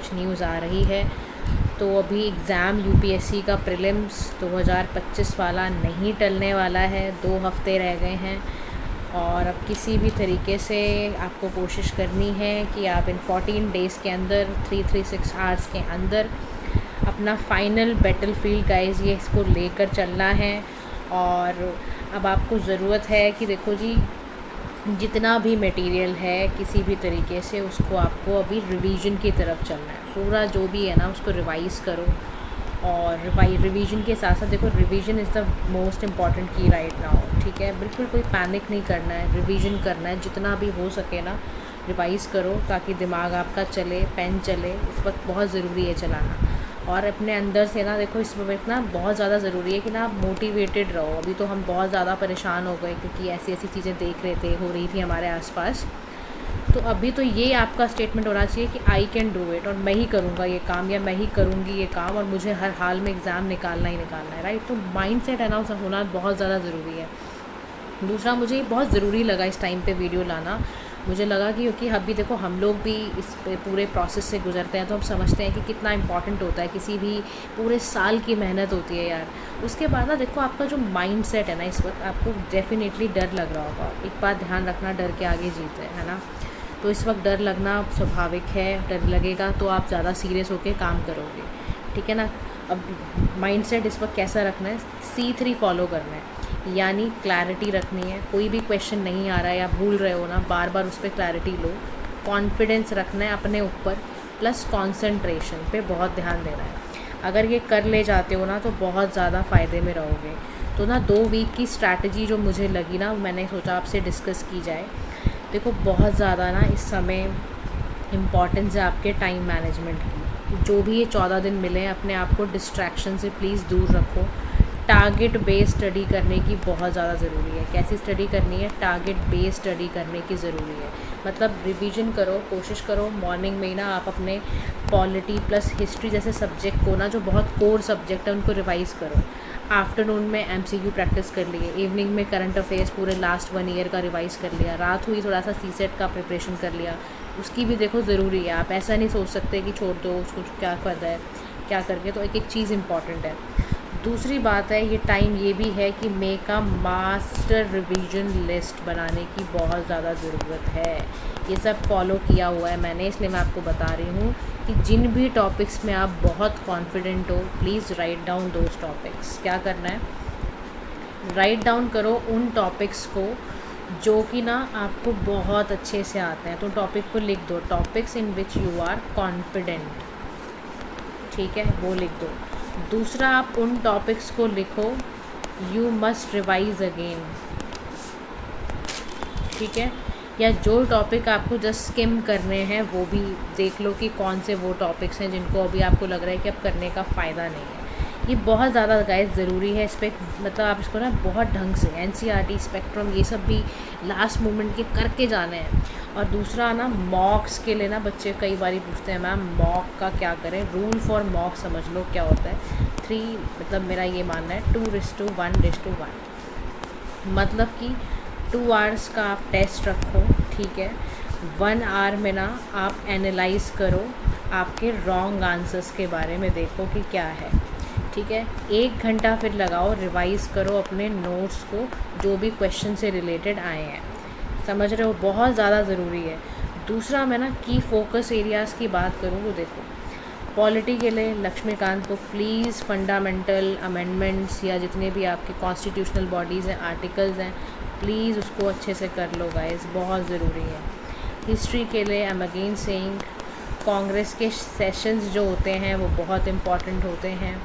कुछ न्यूज़ आ रही है। तो अभी एग्ज़ाम यूपीएससी का प्रीलिम्स 2025 वाला नहीं टलने वाला है, 2 हफ़्ते रह गए हैं और अब किसी भी तरीके से आपको कोशिश करनी है कि आप इन 14 डेज़ के अंदर 336 आवर्स के अंदर अपना फाइनल बैटलफील्ड गाइस ये इसको लेकर चलना है। और अब आपको ज़रूरत है कि देखो जी, जितना भी मटेरियल है किसी भी तरीके से उसको आपको अभी रिवीजन की तरफ चलना है। पूरा जो भी है ना उसको रिवाइज़ करो और रिवीजन के साथ साथ देखो, revision is the most important की राइट नाउ, ठीक है। बिल्कुल कोई पैनिक नहीं करना है, रिवीजन करना है, जितना भी हो सके ना रिवाइज़ करो ताकि दिमाग आपका चले, पेन चले। इस वक्त बहुत ज़रूरी है चलाना। और अपने अंदर से ना देखो, इस वक्त ना बहुत ज़्यादा ज़रूरी है कि ना आप मोटिवेटेड रहो। अभी तो हम बहुत ज़्यादा परेशान हो गए क्योंकि ऐसी ऐसी चीज़ें देख रहे थे, हो रही थी हमारे आसपास। तो अभी तो ये आपका स्टेटमेंट होना चाहिए कि आई कैन डू इट, और मैं ही करूँगा ये काम, या मैं ही करूँगी ये काम, और मुझे हर हाल में एग्ज़ाम निकालना ही निकालना है, राइट। तो माइंड सेट है ना होना बहुत ज़्यादा ज़रूरी है। दूसरा, मुझे बहुत ज़रूरी लगा इस टाइम पे वीडियो लाना। मुझे लगा कि क्योंकि अभी देखो हम लोग भी इस पूरे प्रोसेस से गुजरते हैं तो हम समझते हैं कि कितना इम्पॉर्टेंट होता है, किसी भी पूरे साल की मेहनत होती है यार। उसके बाद ना देखो, आपका जो माइंड सेट है ना, इस वक्त आपको डेफिनेटली डर लग रहा होगा। एक बात ध्यान रखना, डर के आगे जीत है ना। तो इस वक्त डर लगना स्वाभाविक है, डर लगेगा तो आप ज़्यादा सीरियस होकर काम करोगे, ठीक है ना। अब माइंड सेट इस वक्त कैसा रखना है, C3 फॉलो करना है, यानी क्लैरिटी रखनी है। कोई भी क्वेश्चन नहीं आ रहा है या भूल रहे हो ना, बार बार उस पर क्लैरिटी लो। कॉन्फिडेंस रखना है अपने ऊपर, प्लस कंसंट्रेशन पे बहुत ध्यान देना है। अगर ये कर ले जाते हो ना तो बहुत ज़्यादा फ़ायदे में रहोगे। तो ना 2 वीक की स्ट्रैटेजी जो मुझे लगी ना, मैंने सोचा आपसे डिस्कस की जाए। देखो, बहुत ज़्यादा ना इस समय इम्पॉर्टेंस है आपके टाइम मैनेजमेंट की। जो भी ये 14 दिन मिले हैं, अपने आप को डिस्ट्रैक्शन से प्लीज़ दूर रखो। टारगेट बेस्ड स्टडी करने की बहुत ज़्यादा ज़रूरी है। कैसी स्टडी करनी है, टारगेट बेस्ड स्टडी करने की ज़रूरी है। मतलब रिवीजन करो, कोशिश करो मॉर्निंग में ही ना आप अपने पॉलिटी प्लस हिस्ट्री जैसे सब्जेक्ट को ना, जो बहुत कोर सब्जेक्ट है, उनको रिवाइज़ करो। आफ्टरनून में MCQ प्रैक्टिस कर लिए, इवनिंग में करंट अफेयर्स पूरे लास्ट 1 ईयर का रिवाइज़ कर लिया, रात हुई थोड़ा सा CSET का प्रिपरेशन कर लिया। उसकी भी देखो ज़रूरी है। आप ऐसा नहीं सोच सकते कि छोड़ दो उसको, क्या करना है क्या करके। तो एक एक चीज़ इम्पॉर्टेंट है। दूसरी बात है, ये टाइम ये भी है कि make a master revision list बनाने की बहुत ज़्यादा ज़रूरत है। ये सब फॉलो किया हुआ है मैंने, इसलिए मैं आपको बता रही हूँ कि जिन भी टॉपिक्स में आप बहुत कॉन्फिडेंट हो, please write down those topics. क्या करना है, राइट डाउन करो उन टॉपिक्स को जो कि ना आपको बहुत अच्छे से आते हैं। तो टॉपिक को लिख दो, topics in which you are confident, ठीक है, वो लिख दो। दूसरा, आप उन टॉपिक्स को लिखो यू मस्ट रिवाइज अगेन, ठीक है। या जो टॉपिक आपको जस्ट स्किम करने हैं वो भी देख लो कि कौन से वो टॉपिक्स हैं जिनको अभी आपको लग रहा है कि अब करने का फ़ायदा नहीं है। ये बहुत ज़्यादा गाइस ज़रूरी है। इस पर मतलब आप इसको ना बहुत ढंग से NCERT, स्पेक्ट्रम, ये सब भी लास्ट मोमेंट के करके जाने हैं। और दूसरा ना, मॉक्स के लिए ना बच्चे कई बार पूछते हैं मैम मॉक का क्या करें। रूल फॉर मॉक समझ लो क्या होता है। 3 मतलब मेरा ये मानना है 2:1:1, मतलब कि 2 आवर्स का आप टेस्ट रखो, ठीक है। 1 आवर में ना आप एनालाइज़ करो, आपके रॉन्ग आंसर्स के बारे में देखो कि क्या है, ठीक है। 1 घंटा फिर लगाओ, रिवाइज़ करो अपने नोट्स को जो भी क्वेश्चन से रिलेटेड आए हैं। समझ रहे हो, बहुत ज़्यादा ज़रूरी है। दूसरा, मैं ना की फोकस एरियाज़ की बात करूँ तो देखो, पॉलिटी के लिए लक्ष्मीकांत को प्लीज़ फंडामेंटल अमेंडमेंट्स या जितने भी आपके कॉन्स्टिट्यूशनल बॉडीज़ हैं, आर्टिकल्स हैं, प्लीज़ उसको अच्छे से कर लो गाइस, बहुत ज़रूरी है। हिस्ट्री के लिए I am again saying, Congress के सेशंस जो होते हैं वो बहुत इम्पॉर्टेंट होते हैं।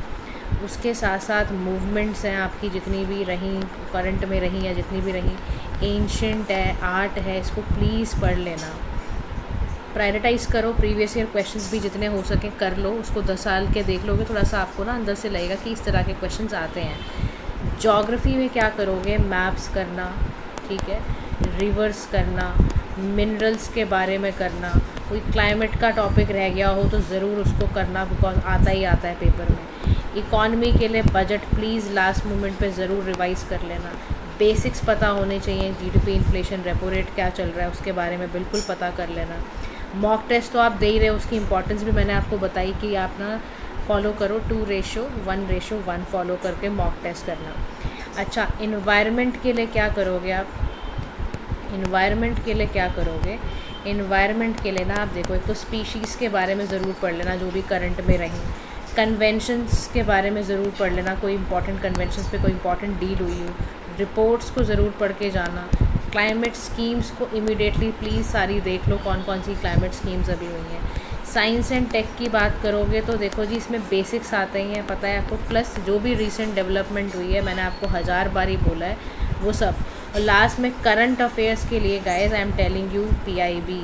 उसके साथ साथ मूवमेंट्स हैं आपकी जितनी भी रहीं, करंट में रहीं या जितनी भी रहीं, एंशंट है, आर्ट है, इसको प्लीज़ पढ़ लेना, प्रायोरिटाइज़ करो। प्रीवियस ईयर क्वेश्चंस भी जितने हो सके कर लो, उसको 10 साल के देख लोगे, थोड़ा सा आपको ना अंदर से लगेगा कि इस तरह के क्वेश्चंस आते हैं। ज्योग्राफी में क्या करोगे, मैप्स करना, ठीक है, रिवर्स करना, मिनरल्स के बारे में करना, कोई क्लाइमेट का टॉपिक रह गया हो तो ज़रूर उसको करना, बिकॉज आता ही आता है पेपर में। इकॉनमी के लिए बजट प्लीज़ लास्ट मोमेंट पे ज़रूर रिवाइज़ कर लेना। बेसिक्स पता होने चाहिए, GDP, इन्फ्लेशन, रेपो रेट क्या चल रहा है उसके बारे में बिल्कुल पता कर लेना। मॉक टेस्ट तो आप दे ही रहे हो, उसकी इंपॉर्टेंस भी मैंने आपको बताई कि आप ना फॉलो करो 2:1:1 फॉलो करके मॉक टेस्ट करना। अच्छा, इन्वायरमेंट के लिए क्या करोगे आप? इन्वायरमेंट के लिए क्या करोगे? इन्वायरमेंट के लिए ना आप देखो, एक तो स्पीशीज़ के बारे में ज़रूर पढ़ लेना जो भी करंट में रहीं, कन्वेंशंस के बारे में ज़रूर पढ़ लेना, कोई इंपॉर्टेंट कन्वेंशंस पे कोई इंपॉर्टेंट डील हुई हो, रिपोर्ट्स को ज़रूर पढ़ के जाना। क्लाइमेट स्कीम्स को इमीडिएटली प्लीज़ सारी देख लो, कौन कौन सी क्लाइमेट स्कीम्स अभी हुई हैं। साइंस एंड टेक की बात करोगे तो देखो जी, इसमें बेसिक्स आते ही हैं, पता है आपको, प्लस जो भी रिसेंट डेवलपमेंट हुई है, मैंने आपको 1000 बार ही बोला है वो सब। और लास्ट में करंट अफेयर्स के लिए guys I am telling you, PIB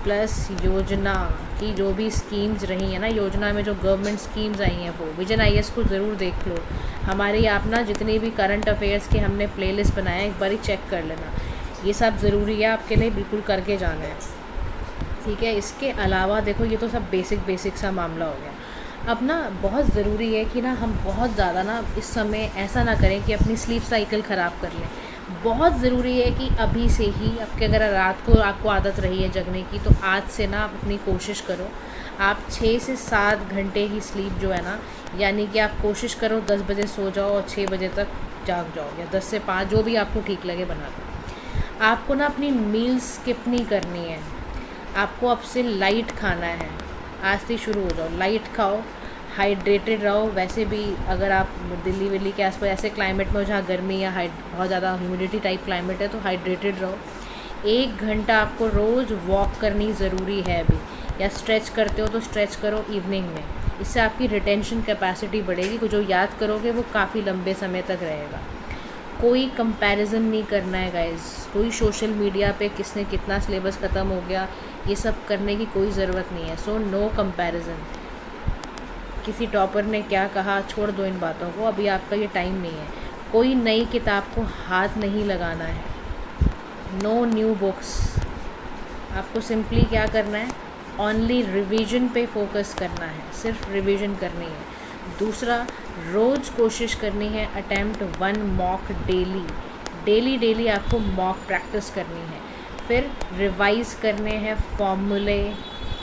plus योजना की जो भी स्कीम्स रही हैं ना, योजना में जो गवर्नमेंट स्कीम्स आई हैं वो विजन IAS को ज़रूर देख लो। हमारी आप ना जितनी भी करंट अफेयर्स के हमने प्लेलिस्ट बनाया है, एक बार ही चेक कर लेना, ये सब ज़रूरी है आपके लिए, बिल्कुल करके जाना है, ठीक है। इसके अलावा देखो, ये तो सब बेसिक सा मामला हो गया। अब ना बहुत ज़रूरी है कि ना हम बहुत ज़्यादा ना इस समय ऐसा ना करें कि अपनी स्लीप साइकिल ख़राब कर लें। बहुत ज़रूरी है कि अभी से ही, आपके अगर रात को आपको आदत रही है जगने की, तो आज से ना आप अपनी कोशिश करो, आप 6 से 7 घंटे की स्लीप जो है ना, यानी कि आप कोशिश करो 10 बजे सो जाओ और 6 बजे तक जाग जाओ, या 10 से 5 जो भी आपको ठीक लगे बना दो। आपको ना अपनी मील्स स्किप नहीं करनी है, आपको अब से लाइट खाना है, आज से शुरू हो जाओ, लाइट खाओ, हाइड्रेटेड रहो। वैसे भी अगर आप दिल्ली विल्ली के आसपास ऐसे क्लाइमेट में हो जहाँ गर्मी या बहुत ज़्यादा ह्यूमिडिटी टाइप क्लाइमेट है, तो हाइड्रेटेड रहो। 1 घंटा आपको रोज़ वॉक करनी ज़रूरी है अभी, या स्ट्रेच करते हो तो स्ट्रेच करो इवनिंग में, इससे आपकी रिटेंशन कैपेसिटी बढ़ेगी, जो याद करोगे वो काफ़ी लंबे समय तक रहेगा। कोई कंपैरिजन नहीं करना है गाइस, कोई सोशल मीडिया पे किसने कितना सिलेबस ख़त्म हो गया, ये सब करने की कोई ज़रूरत नहीं है। सो नो कंपैरिजन, किसी टॉपर ने क्या कहा, छोड़ दो इन बातों को, अभी आपका ये टाइम नहीं है। कोई नई किताब को हाथ नहीं लगाना है, नो न्यू बुक्स। आपको सिंपली क्या करना है, ओनली रिवीजन पे फोकस करना है, सिर्फ रिवीजन करनी है। दूसरा, रोज़ कोशिश करनी है अटेम्प्ट 1 मॉक डेली आपको मॉक प्रैक्टिस करनी है। फिर रिवाइज़ करने हैं फॉर्मूले,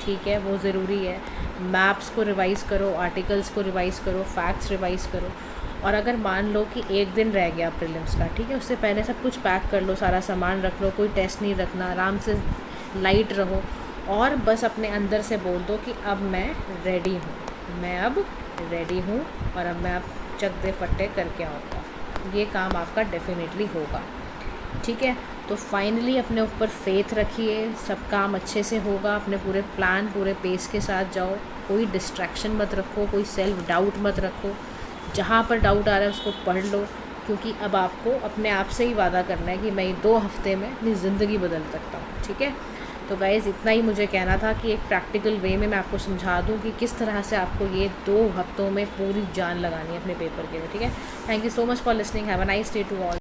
ठीक है, वो ज़रूरी है। मैप्स को रिवाइज़ करो, आर्टिकल्स को रिवाइज़ करो, फैक्ट्स रिवाइज़ करो। और अगर मान लो कि एक दिन रह गया प्रीलिम्स का, ठीक है, उससे पहले सब कुछ पैक कर लो, सारा सामान रख लो, कोई टेस्ट नहीं रखना, आराम से लाइट रहो, और बस अपने अंदर से बोल दो कि अब मैं रेडी हूँ, और अब मैं अब चक दे फट्टे करके आऊँगा। ये काम आपका डेफिनेटली होगा, ठीक है। तो फाइनली अपने ऊपर फेथ रखिए, सब काम अच्छे से होगा, अपने पूरे प्लान पूरे पेस के साथ जाओ, कोई डिस्ट्रैक्शन मत रखो, कोई सेल्फ डाउट मत रखो, जहाँ पर डाउट आ रहा है उसको पढ़ लो, क्योंकि अब आपको अपने आप से ही वादा करना है कि मैं 2 हफ्ते में अपनी ज़िंदगी बदल सकता हूँ, ठीक है। तो गाइज़, इतना ही मुझे कहना था कि एक प्रैक्टिकल वे में मैं आपको समझा दूँ कि किस तरह से आपको ये 2 हफ्तों में पूरी जान लगानी है अपने पेपर के लिए, ठीक है। Thank you so much for listening, have a nice day to all.